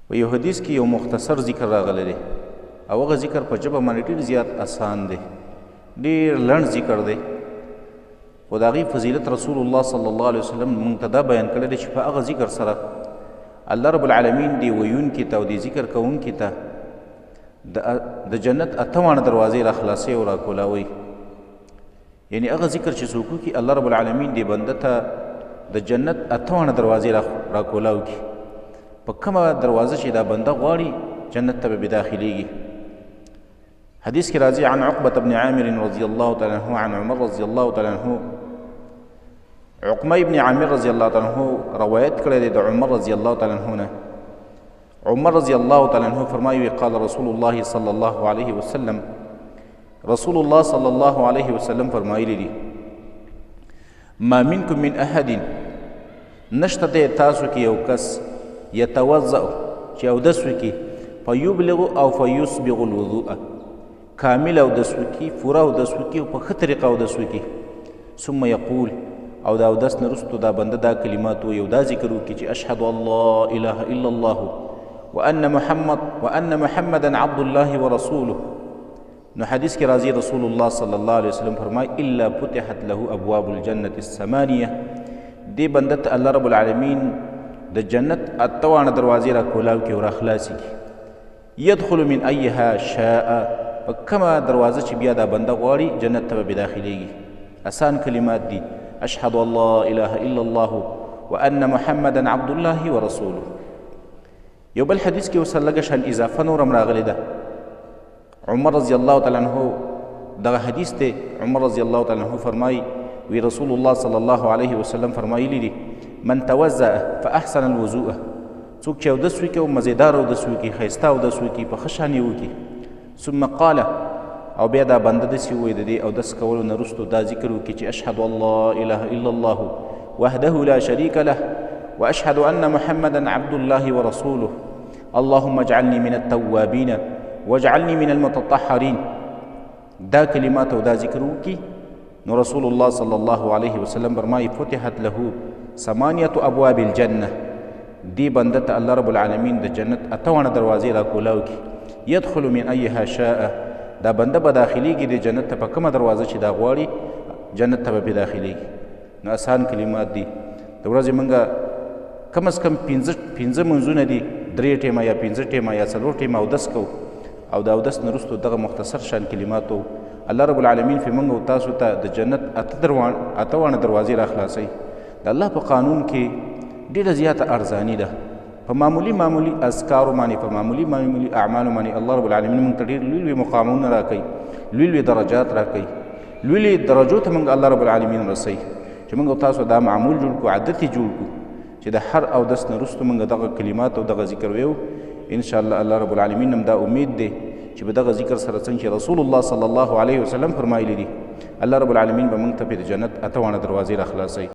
په یو حدیث کې یو مختصر ذکر راغلی دی او هغه ذکر په ژبه باندې ډېر زیات آسان دی، ډېر لنډ ذکر دی، خو د هغې فضیلت رسول الله صلی الله علیه وسلم موږ ته دا بیان کړی دی چې په هغه ذکر سره الله رب العالمین دې ویونکي ته او دې ذکر کوونکي ته د جنت 58 دروازې را خلاصوي او را کولاوي. یعنی هغه ذکر چې څوک وکړي الله رب العالمین دې بنده ته د جنت 58 دروازې را کولاو کړي. په کومه دروازه چې دا بنده غواړي جنت ته به داخليږي. حدیث کې راځي عن عقبة بن عامر رضی الله تعالی عنه عن عمر رضی الله تعالی عنه. عقبة ابن عامر رضی الله تعالی عنه روایت کړی دی د عمر رضی الله تعالی عنه نه. عمر رضی الله تعالی عنه فرمایي قال رسول الله صلی الله علیه وسلم، رسول الله صلی الله علیه وسلم فرمایلی دي ما منکم من احد، نشته دی تاسو کې یو کس یتوضأ چې اودس وکړي فیبلغ او فیسبغ الوضوء، کامل اودس وکړي، پوره اودس وکړي او په ښه طریقه اودس وکړي. ثم یقول او دا اودس نه وروسته دا بنده دا کلمات وایي او دا ذکر وکړي چې اشهد ان لا اله الا الله وان محمدا عبد الله ورسوله. نو حدیث کې راځي رسول الله صلی الله علیه وسلم فرمایي الا فتحت له ابواب الجنة الثمانیه، دې بنده ته الله رب العالمین د جنت 58 دروازې را کولاو کړي او را خلاصې کړي. یدخل من ایها شاء، په کومه دروازه چې بیا دا بنده غواړي جنت ته به داخلیږي. آسان کلمات دي، اشهد ان لا اله الا الله وان محمدا عبد الله ورسوله. یو بل حدیث کې اوس لږه شان اضافه نور هم راغلی ده. عمر رضی الله تعالی عنه دغه حدیث دی، عمر رضی الله تعالی عنه فرمایي وی رسول الله صلی الله علیه وسلم فرمایلی دي من توضأ فاحسن الوضوء، څوک چې اودس وکړي او مزیدار اودس وکړي، ښایسته اودس وکړي، په ښه شان یې وکړي. ثم قال او بیا دا بنده داسې ووایي د دې اودس کولو نه وروسته دا ذکر وکړي چې اشهد ان لا اله الا الله وحده لا شریک له واشهد ان محمدا عبد الله ورسوله اللهم اجعلني من التوابین واجعلني من المتطهرین. دا کلمات او دا ذکر وکړي نو رسول الله صلی الله علیه وسلم فرمایي فتحت له 8 ابواب الجنه، دی بنده ته الله رب العالمین د جنت 58 دروازې را کولاو کړي. یدخل من ایها شاء، دا بنده به داخلیږي د جنت ته په کومه دروازه چې دا غواړي جنت ته به داخلیږي. نو آسان کلمات دي. د ورځې موږ کم از کم 5 منځونه دي، 3 ټیمه یا 5 ټیمه یا 4 ټیمه اودس کوو او د اودس نه وروسته دغه مختصر شان کلماتو الله رب العالمین فی موږ او تاسو ته د جنت 58 دروازې را خلاصوي. د الله په قانون کې ډېره زیاته ارزاني ده. په معمولي اذکارو باندې، په معمولي اعمالو باندې الله رب العالمین موږ ته ډېر لوی مقامونه راکوي، لوی درجات راکوي، لوی درجو ته موږ الله رب العالمین رسوي چې موږ او تاسو دا معمول جوړ کړو، عادت یې جوړ کړو چې د هر اودس نه وروسته موږ دغه کلمات او دغه ذکر ویو. انشاءالله الله رب العالمین هم دا امید دی چې په دغه ذکر سره څنګه چې رسول الله صلی الله علیه وسلم فرمایلی دي الله رب العالمین به موږ ته په جنت 58 دروازې را خلاصوي.